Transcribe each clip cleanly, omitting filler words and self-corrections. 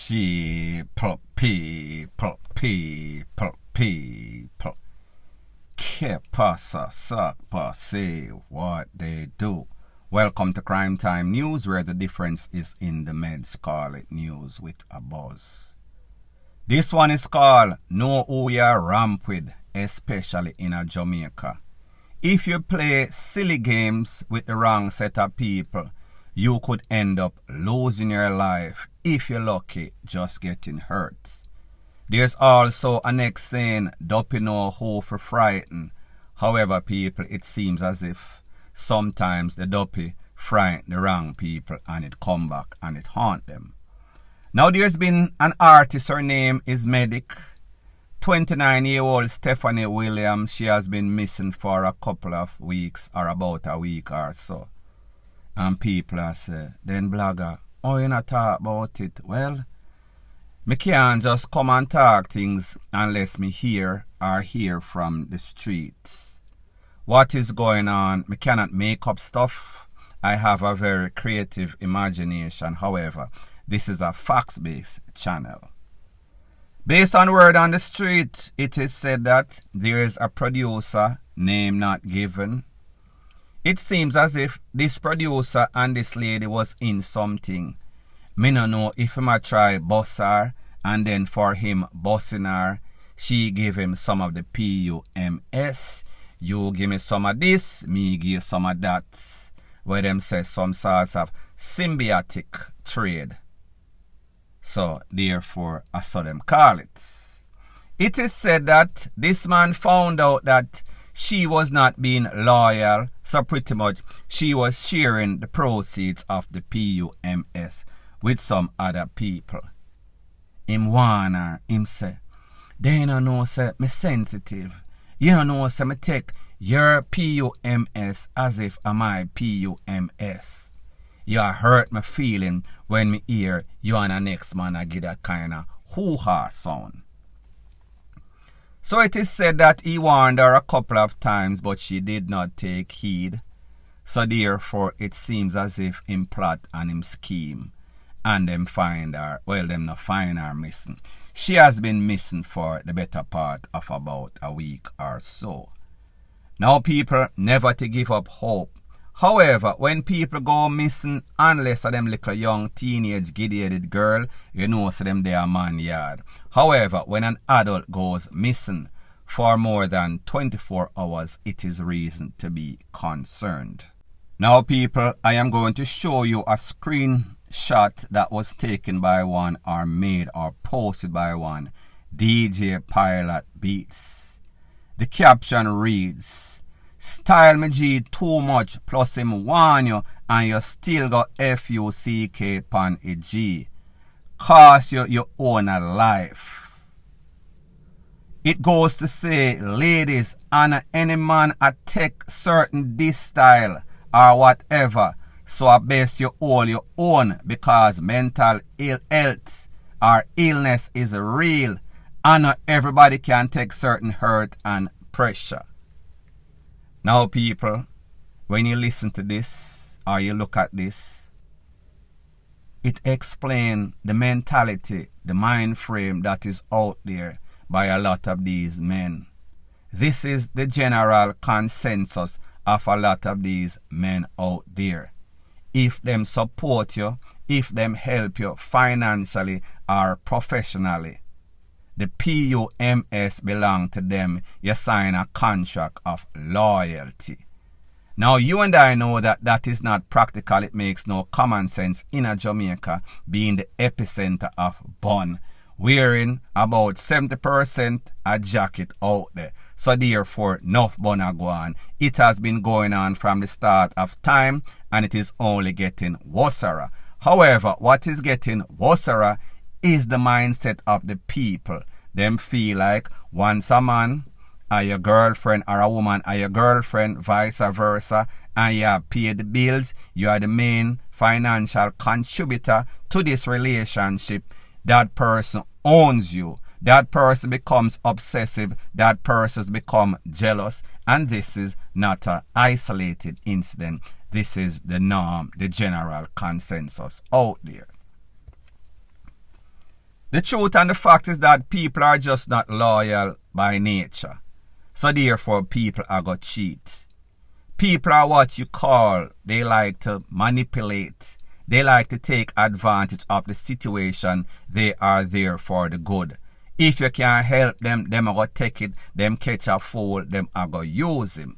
People. Que pasa, sakpa, say what they do. Welcome to Crime Time News, where the difference is in the meds. Call it news with a buzz. This one is called Know Who You Ramp With, especially in a Jamaica. If you play silly games with the wrong set of people, you could end up losing your life. If you're lucky, just getting hurt. There's also a next saying, "Dopey know who for frighten." However, people, it seems as if sometimes the dopey frighten the wrong people and it come back and it haunt them. Now there's been an artist, her name is Medic. 29-year-old Stephanie Williams, she has been missing for a couple of weeks or about a week or so. And people are saying, then blogger, oh, you not talk about it? Well, me can't just come and talk things unless me hear from the streets. What is going on? Me cannot make up stuff. I have a very creative imagination. However, this is a facts-based channel. Based on word on the street, it is said that there is a producer, name not given. It seems as if this producer and this lady was in something. Me no know if him a try boss her, and then for him bossing her, she give him some of the PUMS. You give me some of this, me give some of that. Where them say some sorts of symbiotic trade. So therefore, I saw them call it. It is said that this man found out that she was not being loyal, so pretty much she was sharing the proceeds of the PUMS with some other people. Him warn her, him say, they don't know say me sensitive. You don't know say me take your PUMS as if I'm my PUMS. You hurt my feeling when me hear you and the next man I get that kind of hoo-ha sound. So it is said that he warned her a couple of times, but she did not take heed. So therefore, it seems as if him plot and him scheme, and them find her, well, them not find her missing. She has been missing for the better part of about a week or so. Now people, never to give up hope. However, when people go missing, unless of them little young teenage giddy-headed girl, you know so them they are man yard. However, when an adult goes missing for more than 24 hours, it is reason to be concerned. Now people, I am going to show you a screenshot that was taken by one or made or posted by one DJ Pilot Beats. The caption reads, "Style me G too much, plus him warn you, and you still got FUCK pan a G. Cost you your own life." It goes to say, ladies, and any man a take certain this style or whatever, so I best you all your own, because mental ill health or illness is real, and not everybody can take certain hurt and pressure. Now people, when you listen to this or you look at this, it explains the mentality, the mind frame that is out there by a lot of these men. This is the general consensus of a lot of these men out there. If them support you, if them help you financially or professionally, the PUMS belong to them. You sign a contract of loyalty. Now you and I know that that is not practical. It makes no common sense in a Jamaica being the epicenter of bun, wearing about 70% a jacket out there. So therefore, enough bun a go on. It has been going on from the start of time, and it is only getting worse. However, what is getting worse is the mindset of the people. Them feel like once a man are your girlfriend or a woman are your girlfriend, vice versa, and you have paid the bills, you are the main financial contributor to this relationship, that person owns you. That person becomes obsessive, that person becomes jealous, and this is not an isolated incident. This is the norm, the general consensus out there. The truth and the fact is that people are just not loyal by nature. So therefore people are going to cheat. People are what you call, they like to manipulate. They like to take advantage of the situation. They are there for the good. If you can't help them, them are going to take it. Them catch a fool, them are going to use him.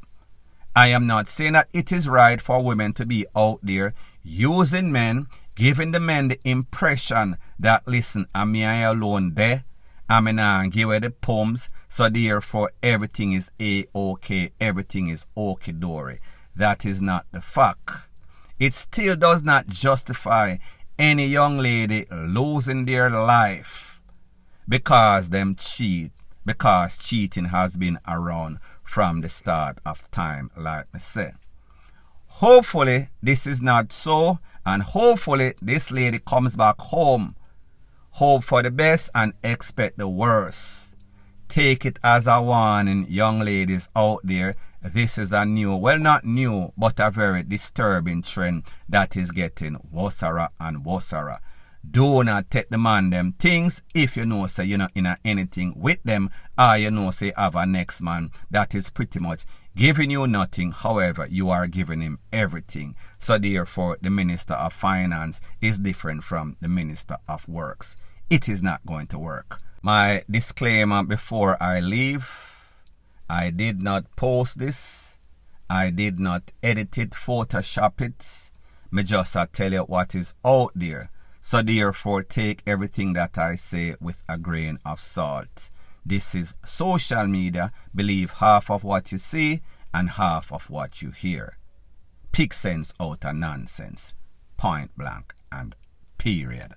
I am not saying that it is right for women to be out there using men, giving the men the impression that, listen, I'm me alone there. I'm not give away the poems, so therefore everything is A-OK, everything is okie-dory. That is not the fact. It still does not justify any young lady losing their life because them cheat, because cheating has been around from the start of time, like I said. Hopefully this is not so, and hopefully this lady comes back home. Hope for the best and expect the worst. Take it as a warning, young ladies out there. This is a new, well, not new, but a very disturbing trend that is getting worse and worse. Do not take the man them things if you know say you're not in anything with them, or you know say have a next man that is pretty much giving you nothing. However, you are giving him everything. So therefore the Minister of Finance is different from the Minister of Works. It is not going to work. My disclaimer before I leave: I did not post this. I did not edit it, Photoshop it. Me just tell you what is out there. So therefore take everything that I say with a grain of salt. This is social media. Believe half of what you see and half of what you hear. Pick sense out of nonsense. Point blank and period.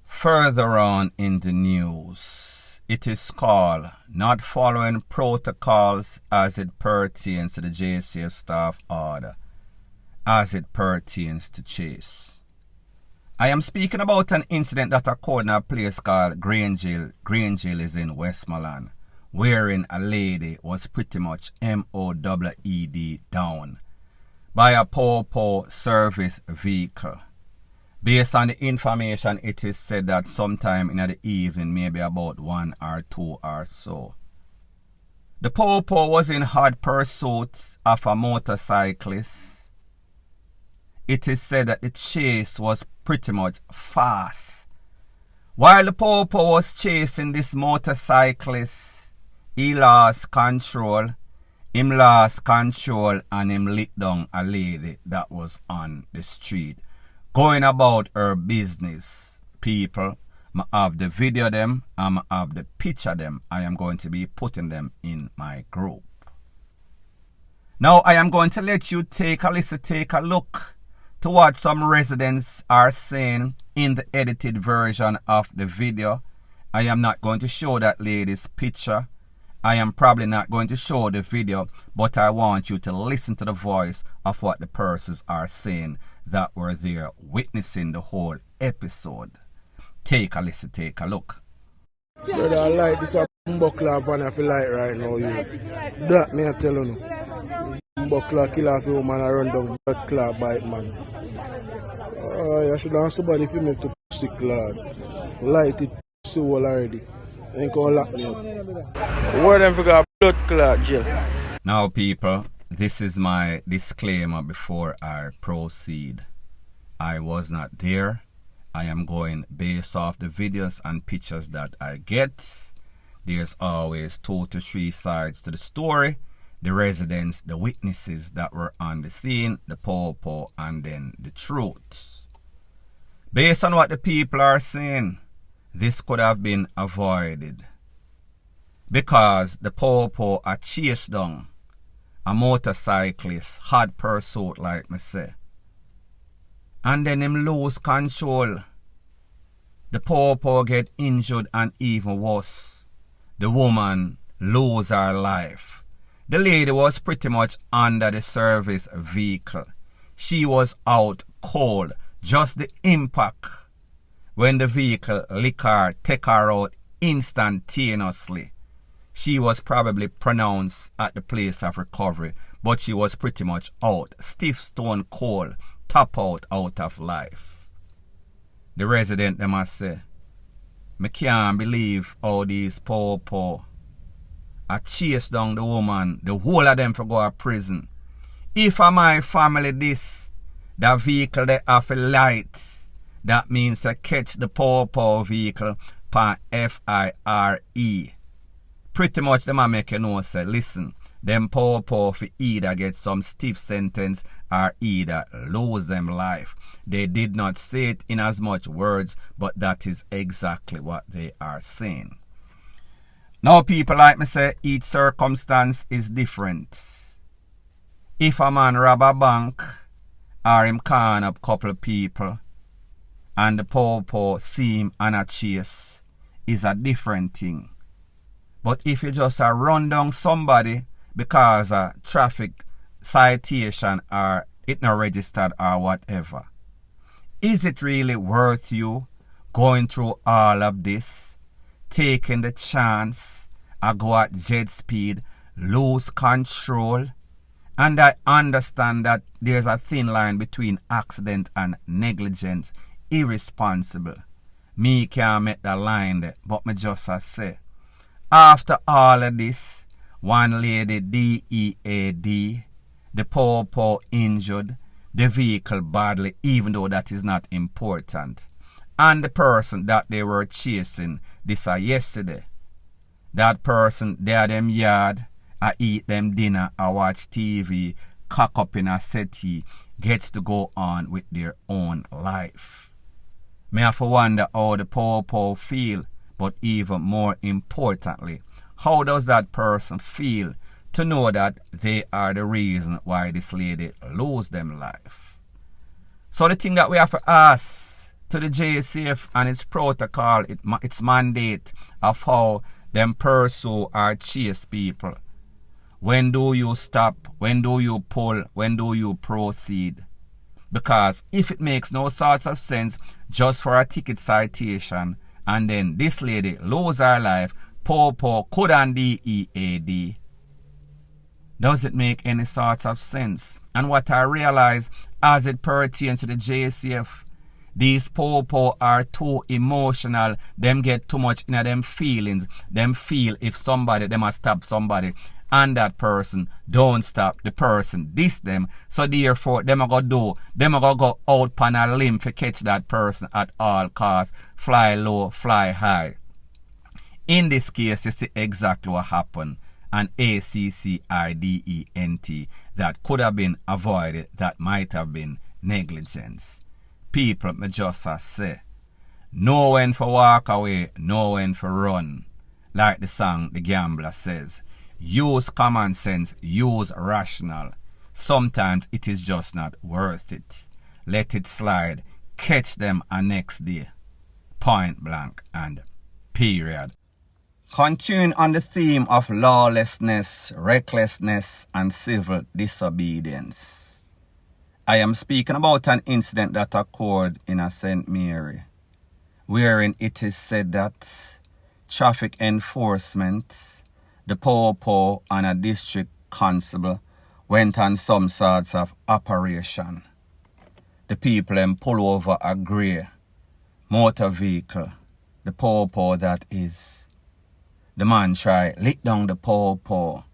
Further on in the news, it is called not following protocols as it pertains to the JCF staff order, as it pertains to Chase. I am speaking about an incident that occurred in a place called Grangeville. Grangeville is in Westmoreland, wherein a lady was pretty much MOED down by a POPO service vehicle. Based on the information, it is said that sometime in the evening, maybe about 1 or 2 or so, the POPO was in hot pursuit of a motorcyclist. It is said that the chase was pretty much fast. While the POPO was chasing this motorcyclist, he lost control. Him lost control and him lit down a lady that was on the street, going about her business. People, I have the video them, I have the picture them. I am going to be putting them in my group. Now I am going to let you take a listen, take a look to what some residents are saying in the edited version of the video. I am not going to show that lady's picture. I am probably not going to show the video, but I want you to listen to the voice of what the persons are saying that were there witnessing the whole episode. Take a listen, take a look. Brother, I like this buckler van I feel like right now, you. That me I tell you. Buckler kill off a woman and run down blood clot bite man. I should have somebody for me to pussy clot. Light it pussy wall already. Ain't gonna lock me up. Where them figure blood clot jail. Now people, this is my disclaimer before I proceed. I was not there. I am going based off the videos and pictures that I get. There's always 2 to 3 sides to the story. The residents, the witnesses that were on the scene, the POPO, and then the truth. Based on what the people are saying, this could have been avoided because the POPO are chased down a motorcyclist, hard pursuit like me say, and then him lose control. The POPO get injured and even worse, the woman lose her life. The lady was pretty much under the service vehicle. She was out cold. Just the impact when the vehicle lick her, take her out instantaneously. She was probably pronounced at the place of recovery, but she was pretty much out, stiff stone cold, top out of life. The resident, they must say, Me can't believe how these poor I chase down the woman, the whole of them for go to prison. If a my family this, the vehicle they have lights, that means I catch the poor vehicle per FIRE. Pretty much them a make you know say, listen, them poor for either get some stiff sentence or either lose them life. They did not say it in as much words, but that is exactly what they are saying. Now people like me say, each circumstance is different. If a man rob a bank or him con up couple of people and the poor see him on a chase is a different thing. But if you just run down somebody because a traffic citation or it not registered or whatever, is it really worth you going through all of this, taking the chance, I go at jet speed, lose control? And I understand that there's a thin line between accident and negligence, irresponsible. Me can't make the line there, but me just say, after all of this, one lady DEAD, the poor injured, the vehicle badly, even though that is not important. And the person that they were chasing, this yesterday, that person, they are them yard, I eat them dinner, I watch TV, cock up in a settee, gets to go on with their own life. May have to wonder how the poor feel, but even more importantly, how does that person feel to know that they are the reason why this lady lose them life? So the thing that we have to ask to the JCF and its protocol, its mandate of how them pursue or chase people. When do you stop? When do you pull? When do you proceed? Because if it makes no sorts of sense just for a ticket citation and then this lady lose her life, poor couldn't DEAD, does it make any sorts of sense? And what I realize as it pertains to the JCF, these poor are too emotional. Them get too much in them feelings. Them feel if somebody, them must stop somebody, and that person don't stop the person diss them, so therefore them a go out on a limb to catch that person at all costs, fly low, fly high. In this case, you see exactly what happened. An accident that could have been avoided, that might have been negligence. People me just say, know when for walk away, know when for run. Like the song The Gambler says, use common sense, use rational. Sometimes it is just not worth it. Let it slide, catch them a next day. Point blank and period. Continuing on the theme of lawlessness, recklessness, and civil disobedience, I am speaking about an incident that occurred in a St. Mary, wherein it is said that traffic enforcement, the popo and a district constable went on some sorts of operation. The people pull over a grey motor vehicle, the popo that is. The man try lick down the popo.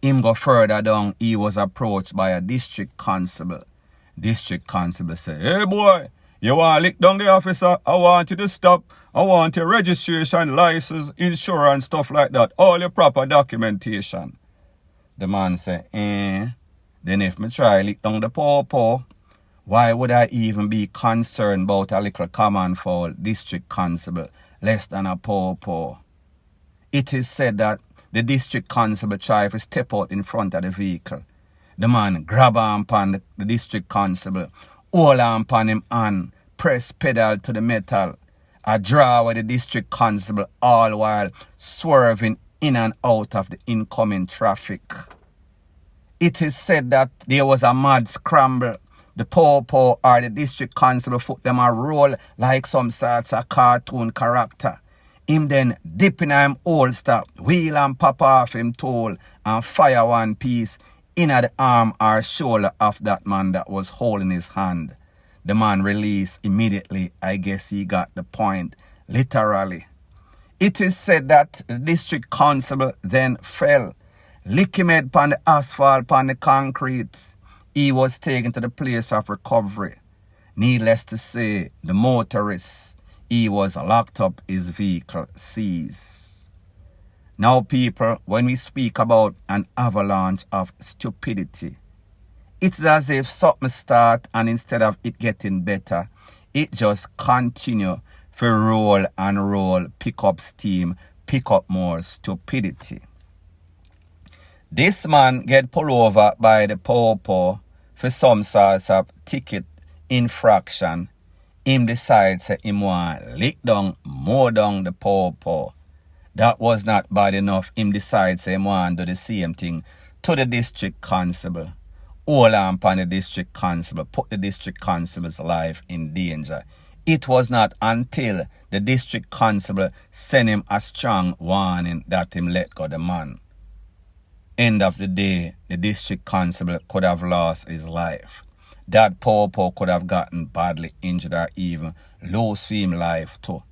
Him go further down, he was approached by a district constable. District constable say, hey boy, you want to lick down the officer? I want you to stop. I want your registration, license, insurance, stuff like that. All your proper documentation. The man say, then if me try lick down the popo, why would I even be concerned about a little common foul district constable less than a popo? It is said that the district constable tried to step out in front of the vehicle. The man grab on upon the district constable, hold on upon him and press pedal to the metal. A draw with the district constable all while swerving in and out of the incoming traffic. It is said that there was a mad scramble. The popo or the district constable foot them a roll like some sorts of cartoon character. Him then dip in him holster, wheel and pop off him tool and fire one piece in the arm or shoulder of that man that was holding his hand. The man released immediately. I guess he got the point. Literally. It is said that the district constable then fell, lick him head upon the asphalt, upon the concrete. He was taken to the place of recovery. Needless to say, the motorist, he was locked up, his vehicle seized. Now people, when we speak about an avalanche of stupidity, it's as if something start and instead of it getting better, it just continue for roll and roll, pick up steam, pick up more stupidity. This man get pulled over by the po for some sorts of ticket infraction. Him decides that him want lick down, mow down the po. That was not bad enough. Him decides him want do the same thing to the district constable. Hold on upon the district constable, put the district constable's life in danger. It was not until the district constable sent him a strong warning that him let go the man. End of the day, the district constable could have lost his life. That po could have gotten badly injured or even lose him life too.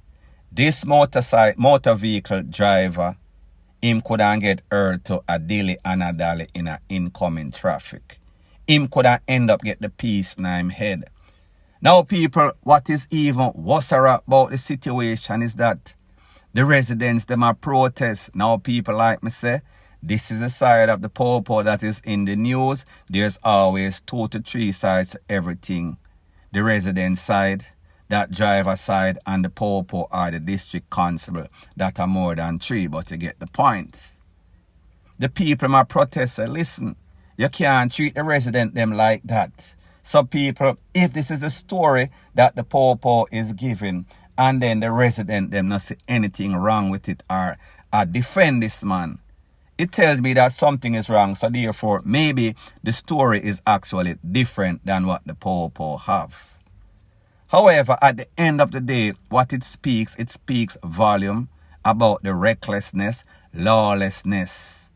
This motor vehicle driver, him could have get hurt to a dilly and a dally in a incoming traffic. Him could have end up get the piece in him head. Now people, what is even worse about the situation is that the residents, them are protest. Now people like me say, this is the side of the po that is in the news. There's always 2 to 3 sides to everything. The resident side, that driver side, and the po are the district constable. That are more than 3, but you get the point. The people my protest say, listen, you can't treat the resident them like that. So people, if this is a story that the po is giving, and then the resident them not see anything wrong with it or defend this man, it tells me that something is wrong. So therefore, maybe the story is actually different than what the po have. However, at the end of the day, what it speaks volume about the recklessness, lawlessness,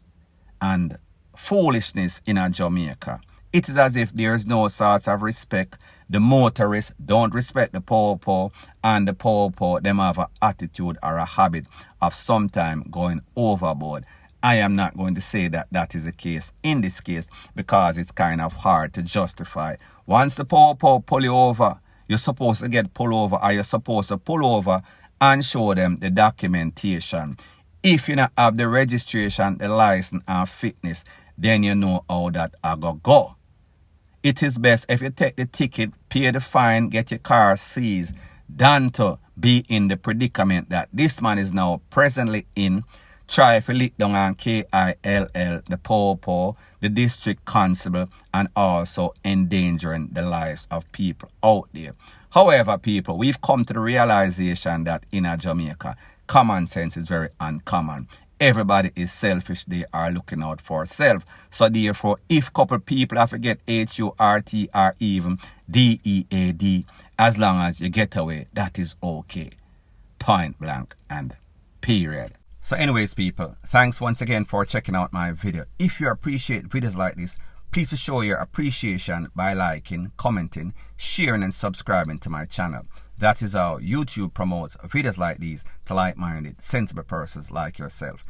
and foolishness in Jamaica. It is as if there is no sort of respect. The motorists don't respect the po and the po them have an attitude or a habit of sometime going overboard. I am not going to say that that is the case in this case because it's kind of hard to justify. Once the po pull you over, you're supposed to get pulled over, or you're supposed to pull over and show them the documentation. If you not have the registration, the license and fitness, then you know how that I go. It is best if you take the ticket, pay the fine, get your car seized, than to be in the predicament that this man is now presently in. Try to lick down on KILL, the po, the district constable, and also endangering the lives of people out there. However, people, we've come to the realization that in Jamaica, common sense is very uncommon. Everybody is selfish. They are looking out for self. So therefore, if couple people have to get HURT or even DEAD, as long as you get away, that is okay. Point blank and period. So anyways, people, thanks once again for checking out my video. If you appreciate videos like this, please show your appreciation by liking, commenting, sharing and subscribing to my channel. That is how YouTube promotes videos like these to like-minded, sensible persons like yourself.